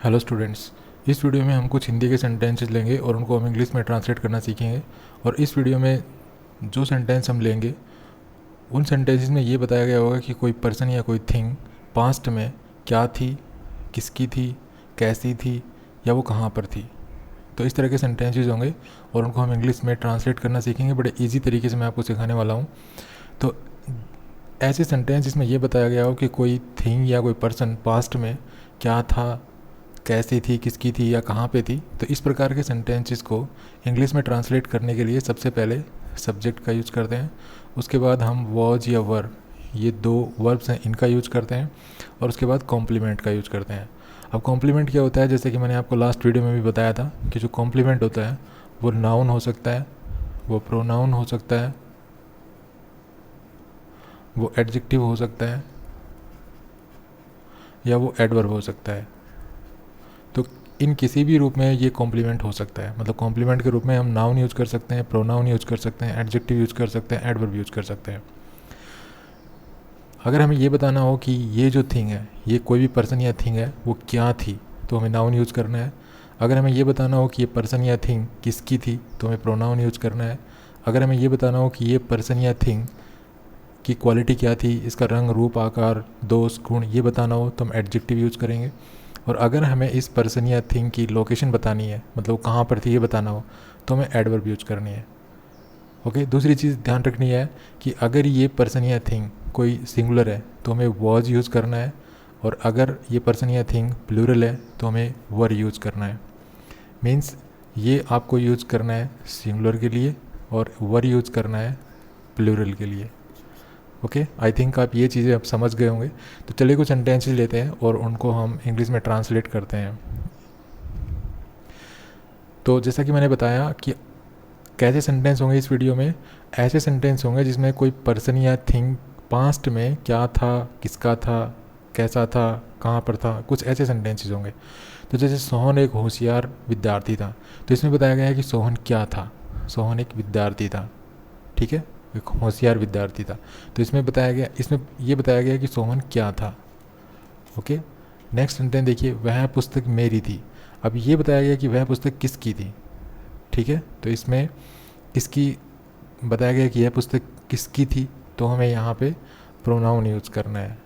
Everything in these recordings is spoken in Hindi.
हेलो स्टूडेंट्स, इस वीडियो में हम कुछ हिंदी के सेंटेंसेस लेंगे और उनको हम इंग्लिश में ट्रांसलेट करना सीखेंगे। और इस वीडियो में जो सेंटेंस हम लेंगे उन सेंटेंसेस में ये बताया गया होगा कि कोई पर्सन या कोई थिंग पास्ट में क्या थी, किसकी थी, कैसी थी या वो कहाँ पर थी। तो इस तरह के सेंटेंसेस होंगे और उनको हम इंग्लिश में ट्रांसलेट करना सीखेंगे। बड़े ईजी तरीके से मैं आपको सिखाने वाला हूँ। तो ऐसे सेंटेंस जिसमें ये बताया गया हो कि कोई थिंग या कोई पर्सन पास्ट में क्या था, कैसी थी, किसकी थी या कहाँ पे थी, तो इस प्रकार के सेंटेंसेस को इंग्लिश में ट्रांसलेट करने के लिए सबसे पहले सब्जेक्ट का यूज करते हैं। उसके बाद हम वॉज या वर, ये दो वर्ब्स हैं, इनका यूज करते हैं। और उसके बाद कॉम्प्लीमेंट का यूज करते हैं। अब कॉम्प्लीमेंट क्या होता है, जैसे कि मैंने आपको लास्ट वीडियो में भी बताया था कि जो कॉम्प्लीमेंट होता है वो नाउन हो सकता है, वो प्रोनाउन हो सकता है, वो एडजेक्टिव हो सकता है या वो एडवर्ब हो सकता है। तो इन किसी भी रूप में ये कॉम्प्लीमेंट हो सकता है। मतलब कॉम्प्लीमेंट के रूप में हम नाउन यूज कर सकते हैं, प्रोनाउन यूज कर सकते हैं, एडजेक्टिव यूज कर सकते हैं, एडवर्ब यूज कर सकते हैं। अगर हमें ये बताना हो कि ये जो थिंग है, ये कोई भी पर्सन या थिंग है, वो क्या थी, तो हमें नाउन यूज करना है। अगर हमें ये बताना हो कि ये पर्सन या थिंग किसकी थी, तो हमें प्रोनाउन यूज करना है। अगर हमें ये बताना हो कि ये पर्सन या थिंग की क्वालिटी क्या थी, इसका रंग, रूप, आकार, दोष, गुण, ये बताना हो तो हम एडजेक्टिव यूज करेंगे। और अगर हमें इस पर्सन या थिंग की लोकेशन बतानी है, मतलब वो कहाँ पर थी ये बताना हो, तो हमें एडवर्ब यूज करनी है। ओके, दूसरी चीज़ ध्यान रखनी है कि अगर ये पर्सन या थिंग कोई सिंगुलर है तो हमें वॉज यूज़ करना है। और अगर ये पर्सन या थिंग प्लूरल है तो हमें वर यूज़ करना है। मीन्स ये आपको यूज़ करना है सिंगुलर के लिए और वर यूज़ करना है प्लूरल के लिए। ओके, आई थिंक आप ये चीज़ें अब समझ गए होंगे। तो चलिए कुछ सेंटेंसेस लेते हैं और उनको हम इंग्लिश में ट्रांसलेट करते हैं। तो जैसा कि मैंने बताया कि कैसे सेंटेंस होंगे इस वीडियो में, ऐसे सेंटेंस होंगे जिसमें कोई पर्सन या थिंग पास्ट में क्या था, किसका था, कैसा था, कहाँ पर था, कुछ ऐसे सेंटेंसेस होंगे। तो जैसे सोहन एक होशियार विद्यार्थी था, तो इसमें बताया गया है कि सोहन क्या था। सोहन एक विद्यार्थी था, ठीक है, एक होशियार विद्यार्थी था। तो इसमें बताया गया, इसमें ये बताया गया कि सोहन क्या था। ओके, नेक्स्ट सेंटेंस देखिए, वह पुस्तक मेरी थी। अब ये बताया गया कि वह पुस्तक किसकी थी, ठीक है। तो इसमें किसकी बताया गया कि यह पुस्तक किसकी थी, तो हमें यहाँ पे प्रोनाउन यूज़ करना है,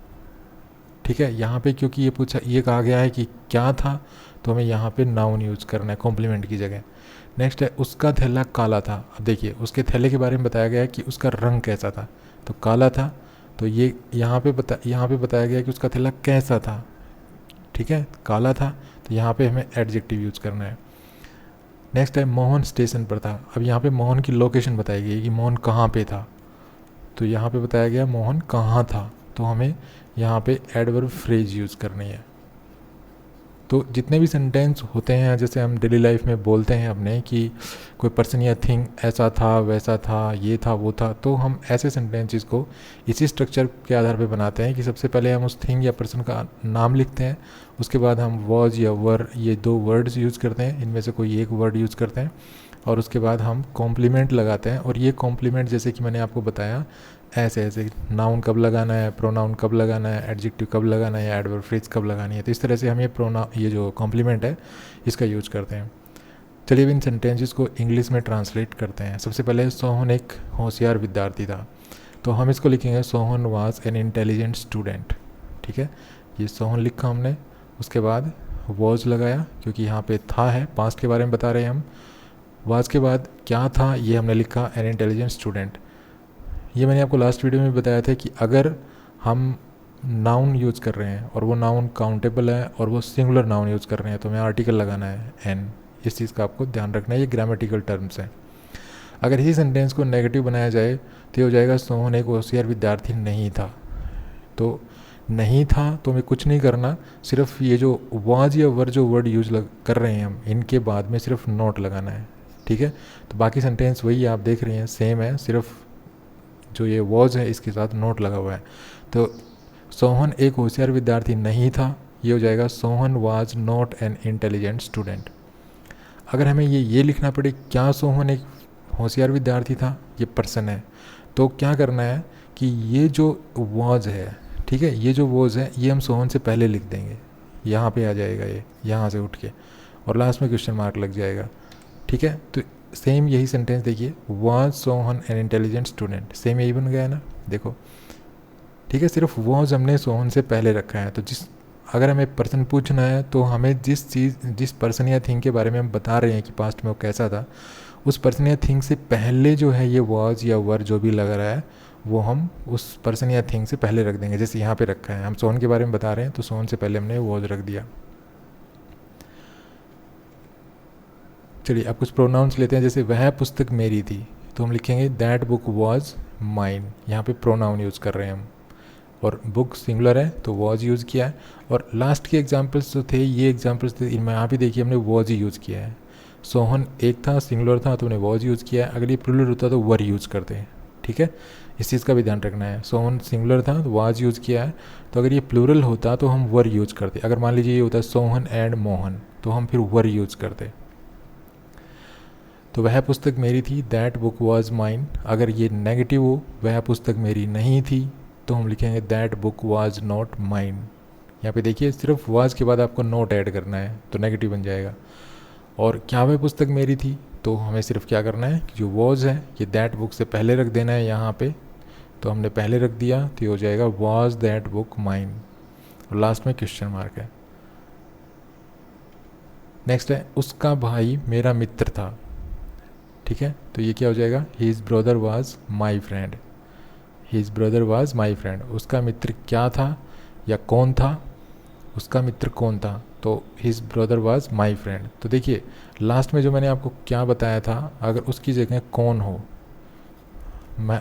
ठीक है। यहाँ पे क्योंकि ये कहा गया है कि क्या था, तो हमें यहाँ पे नाउन यूज़ करना है कॉम्प्लीमेंट की जगह। नेक्स्ट है, उसका थैला काला था। अब देखिए, उसके थैले के बारे में बताया गया है कि उसका रंग कैसा था, तो काला था। तो ये यहाँ पे बताया गया कि उसका थैला कैसा था, ठीक है, काला था। तो यहाँ पे हमें एडजेक्टिव यूज़ करना है। नेक्स्ट है, मोहन स्टेशन पर था। अब यहाँ पे मोहन की लोकेशन बताई गई कि मोहन कहाँ पे था। तो यहाँ पे बताया गया मोहन कहाँ था, तो हमें यहाँ पे एडवर्ब फ्रेज यूज़ करनी है। तो जितने भी सेंटेंस होते हैं, जैसे हम डेली लाइफ में बोलते हैं अपने कि कोई पर्सन या थिंग ऐसा था, वैसा था, ये था, वो था, तो हम ऐसे सेंटेंसेस को इसी स्ट्रक्चर के आधार पे बनाते हैं कि सबसे पहले हम उस थिंग या पर्सन का नाम लिखते हैं। उसके बाद हम वॉज या वर, ये दो वर्ड्स यूज़ करते हैं, इनमें से कोई एक वर्ड यूज़ करते हैं। और उसके बाद हम कॉम्प्लीमेंट लगाते हैं। और ये कॉम्प्लीमेंट जैसे कि मैंने आपको बताया, ऐसे ऐसे नाउन कब लगाना है, प्रोनाउन कब लगाना है, एडजेक्टिव कब लगाना है, एडवर्ब फ्रेज कब लगानी है। तो इस तरह से हम ये जो कॉम्प्लीमेंट है इसका यूज करते हैं। चलिए इन सेंटेंसेस को इंग्लिश में ट्रांसलेट करते हैं। सबसे पहले, सोहन एक होशियार विद्यार्थी था। तो हम इसको लिखेंगे, Sohan was an intelligent student, ठीक है। ये सोहन लिखा हमने, उसके बाद वॉज लगाया क्योंकि यहाँ पे था है, पास्ट के बारे में बता रहे हैं हम। वाज के बाद क्या था, ये हमने लिखा एन इंटेलिजेंट स्टूडेंट। ये मैंने आपको लास्ट वीडियो में बताया था कि अगर हम नाउन यूज़ कर रहे हैं और वो नाउन काउंटेबल है और वो सिंगुलर नाउन यूज़ कर रहे हैं, तो हमें आर्टिकल लगाना है एन। इस चीज़ का आपको ध्यान रखना है, ये ग्रामेटिकल टर्म्स हैं। अगर इसी सेंटेंस को नेगेटिव बनाया जाए तो ये हो जाएगा, सोहन एक होशियार विद्यार्थी नहीं था। तो नहीं था तो हमें कुछ नहीं करना, सिर्फ ये जो वाज या वर जो वर्ड यूज कर रहे हैं हम, इनके बाद में सिर्फ नोट लगाना है, ठीक है। तो बाकी सेंटेंस वही आप देख रहे हैं, सेम है, सिर्फ जो ये वॉज है इसके साथ नोट लगा हुआ है। तो सोहन एक होशियार विद्यार्थी नहीं था, ये हो जाएगा, Sohan was not an intelligent student. अगर हमें ये लिखना पड़े, क्या सोहन एक होशियार विद्यार्थी था, ये पर्सन है, तो क्या करना है कि ये जो वॉज है, ठीक है, ये जो वॉज है ये हम सोहन से पहले लिख देंगे। यहाँ पे आ जाएगा, ये यहाँ से उठ के, और लास्ट में क्वेश्चन मार्क लग जाएगा। ठीक है, तो सेम यही सेंटेंस देखिए, was Sohan an intelligent student, same यही बन गया है ना, देखो। ठीक है, सिर्फ वाज हमने सोहन से पहले रखा है, तो अगर हमें पर्सन पूछना है तो हमें जिस पर्सन या थिंग के बारे में हम बता रहे हैं कि पास्ट में वो कैसा था, उस पर्सन या थिंग से पहले जो है ये वाज या वर जो भी लग रहा है वो हम उस पर्सन या थिंग से पहले रख देंगे। जैसे यहाँ पे रखा है, हम सोहन के बारे में बता रहे हैं तो सोहन से पहले हमने वाज रख दिया। चलिए अब कुछ प्रोनाउंस लेते हैं। जैसे वह पुस्तक मेरी थी, तो हम लिखेंगे दैट बुक वाज माइन। यहाँ पे प्रोनाउन यूज़ कर रहे हैं हम, और बुक सिंगुलर है तो वॉज यूज़ किया है। और लास्ट के एग्जांपल्स जो थे, ये एग्जांपल्स थे, इनमें यहाँ भी देखिए हमने वॉज ही यूज़ किया है। सोहन एक था, सिंगुलर था, तो हमने वॉज यूज़ किया है। अगर ये प्लूरल होता तो वर यूज़ करते हैं। ठीक है, इस चीज़ का भी ध्यान रखना है। सोहन सिंगुलर था तो वाज यूज़ किया है, तो अगर ये प्लूरल होता तो हम वर यूज़ करते। अगर मान लीजिए ये होता सोहन एंड मोहन, तो हम फिर वर यूज़ करते। तो वह पुस्तक मेरी थी, दैट बुक वाज माइन। अगर ये नेगेटिव हो, वह पुस्तक मेरी नहीं थी, तो हम लिखेंगे that book was not mine. यहाँ पे देखिए सिर्फ वाज के बाद आपको नॉट ऐड करना है तो नेगेटिव बन जाएगा। और क्या वह पुस्तक मेरी थी, तो हमें सिर्फ क्या करना है कि जो वाज है ये दैट बुक से पहले रख देना है यहाँ पे, तो हमने पहले रख दिया तो ये हो जाएगा वाज दैट बुक माइन, और लास्ट में क्वेश्चन मार्क है। नेक्स्ट है उसका भाई मेरा मित्र था। ठीक है, तो ये क्या हो जाएगा, his brother was my friend. His brother was my friend, उसका मित्र क्या था या कौन था, उसका मित्र कौन था, तो his brother was my friend. तो देखिए लास्ट में जो मैंने आपको क्या बताया था, अगर उसकी जगह कौन हो,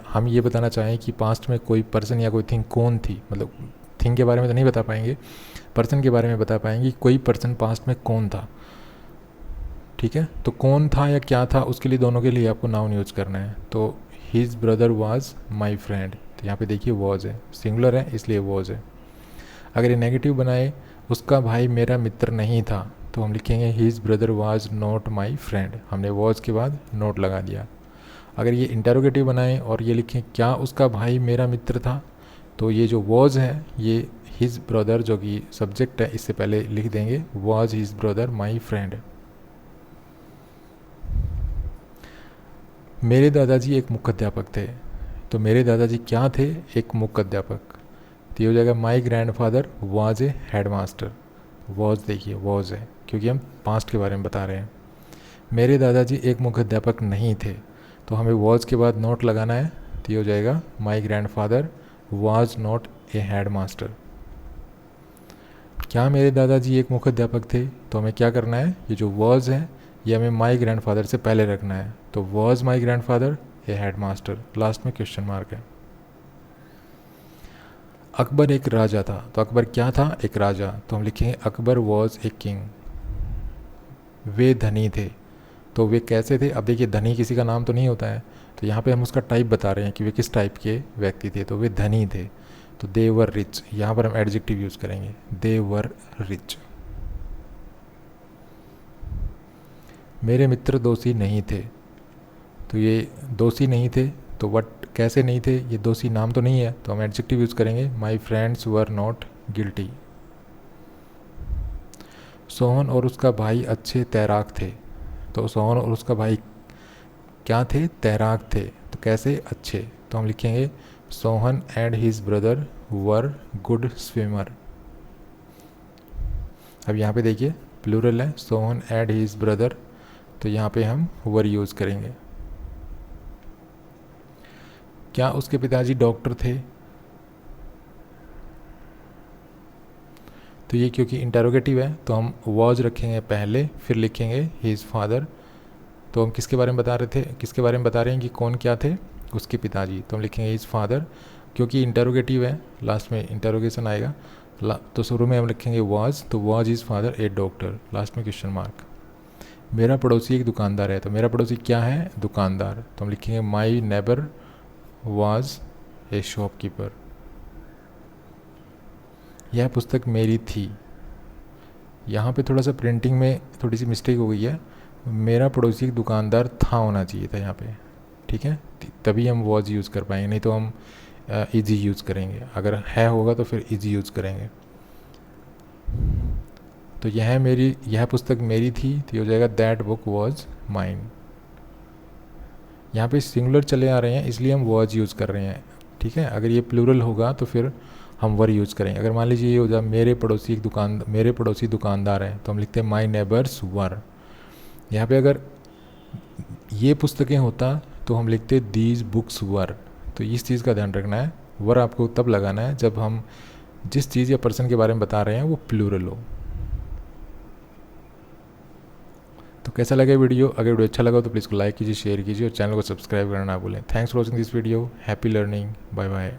हम ये बताना चाहें कि पास्ट में कोई पर्सन या कोई थिंग कौन थी, मतलब थिंग के बारे में तो नहीं बता पाएंगे, पर्सन के बारे में बता पाएंगे कोई पर्सन पास्ट में कौन था। ठीक है, तो कौन था या क्या था, उसके लिए दोनों के लिए आपको नाउन यूज करना है। तो his brother was my friend, तो यहाँ पे देखिए वॉज है, सिंगुलर है इसलिए वॉज है। अगर ये नेगेटिव बनाए, उसका भाई मेरा मित्र नहीं था, तो हम लिखेंगे his brother was not my friend, हमने वॉज के बाद नोट लगा दिया। अगर ये इंटरोगेटिव बनाएं और ये लिखें क्या उसका भाई मेरा मित्र था, तो ये जो वॉज है ये हिज ब्रदर जो कि सब्जेक्ट है इससे पहले लिख देंगे was his brother my friend. मेरे दादाजी एक मुख्याध्यापक थे, तो मेरे दादाजी क्या थे, एक मुख्याध्यापक। तो ये हो जाएगा माई grandfather was a headmaster. Was देखिए वॉज है क्योंकि हम पास्ट के बारे में बता रहे हैं। मेरे दादाजी एक मुख्याध्यापक नहीं थे, तो हमें वॉज के बाद नोट लगाना है, तो ये हो जाएगा माई grandfather was not a headmaster. क्या मेरे दादाजी एक मुख्याध्यापक थे, तो हमें क्या करना है, ये जो वॉज है ये हमें माई ग्रैंडफादर से पहले रखना है, तो was my grandfather A headmaster, last में क्वेश्चन मार्क है। अकबर एक राजा था, तो अकबर क्या था, एक राजा, तो हम लिखेंगे अकबर वॉज ए किंग। वे धनी थे, तो वे कैसे थे, अब देखिए धनी किसी का नाम तो नहीं होता है, तो यहाँ पे हम उसका टाइप बता रहे हैं कि वे किस टाइप के व्यक्ति थे, तो वे धनी थे, तो दे वर रिच। यहाँ पर हम एडजेक्टिव यूज़ करेंगे, दे वर रिच। मेरे मित्र दोषी नहीं थे, तो ये दोषी नहीं थे, तो वट कैसे नहीं थे, ये दोषी नाम तो नहीं है, तो हम एडजेक्टिव यूज़ करेंगे my friends were not guilty. Sohan और उसका भाई अच्छे तैराक थे, तो सोहन और उसका भाई क्या थे, तैराक थे, तो कैसे, अच्छे, तो हम लिखेंगे Sohan and his brother were good swimmer. अब यहाँ पे देखिए प्लूरल है, सोहन एंड हिज ब्रदर, तो यहाँ पे हम वर यूज़ करेंगे। क्या उसके पिताजी डॉक्टर थे, तो ये क्योंकि इंटरोगेटिव है तो हम वॉज रखेंगे पहले, फिर लिखेंगे हिज फादर। तो हम किसके बारे में बता रहे थे, किसके बारे में बता रहे हैं कि कौन क्या थे, उसके पिताजी, तो हम लिखेंगे हिज फादर। क्योंकि इंटरोगेटिव है लास्ट में इंटरोगेशन आएगा, तो शुरू में हम लिखेंगे वॉज, तो was his father A doctor, last में क्वेश्चन मार्क। मेरा पड़ोसी एक दुकानदार है, तो मेरा पड़ोसी क्या है, दुकानदार, तो हम लिखेंगे my neighbour was a shopkeeper. यह पुस्तक मेरी थी, यहाँ पे थोड़ा सा प्रिंटिंग में थोड़ी सी मिस्टेक हो गई है, मेरा पड़ोसी एक दुकानदार था होना चाहिए था यहाँ पे। ठीक है, तभी हम वॉज यूज़ कर पाएंगे, नहीं तो हम इजी यूज़ करेंगे, अगर है होगा तो फिर इजी यूज़ करेंगे। तो यह पुस्तक मेरी थी, तो ये हो जाएगा दैट बुक वॉज माइन। यहाँ पे सिंगुलर चले आ रहे हैं इसलिए हम वॉज यूज़ कर रहे हैं, ठीक है। अगर ये प्लूरल होगा तो फिर हम वर यूज़ करेंगे। अगर मान लीजिए ये हो जाए मेरे पड़ोसी दुकानदार हैं, तो हम लिखते हैं माई नेबर्स वर। यहाँ पे अगर ये पुस्तकें होता तो हम लिखते दीज बुक्स वर। तो इस चीज़ का ध्यान रखना है, वर आपको तब लगाना है जब हम जिस चीज़ या पर्सन के बारे में बता रहे हैं वो प्लूरल हो। तो कैसा लगा वीडियो? अगर वीडियो अच्छा लगा तो प्लीज़ को लाइक कीजिए, शेयर कीजिए और चैनल को सब्सक्राइब करना ना भूलें। Thanks for watching this video. Happy learning. Bye bye.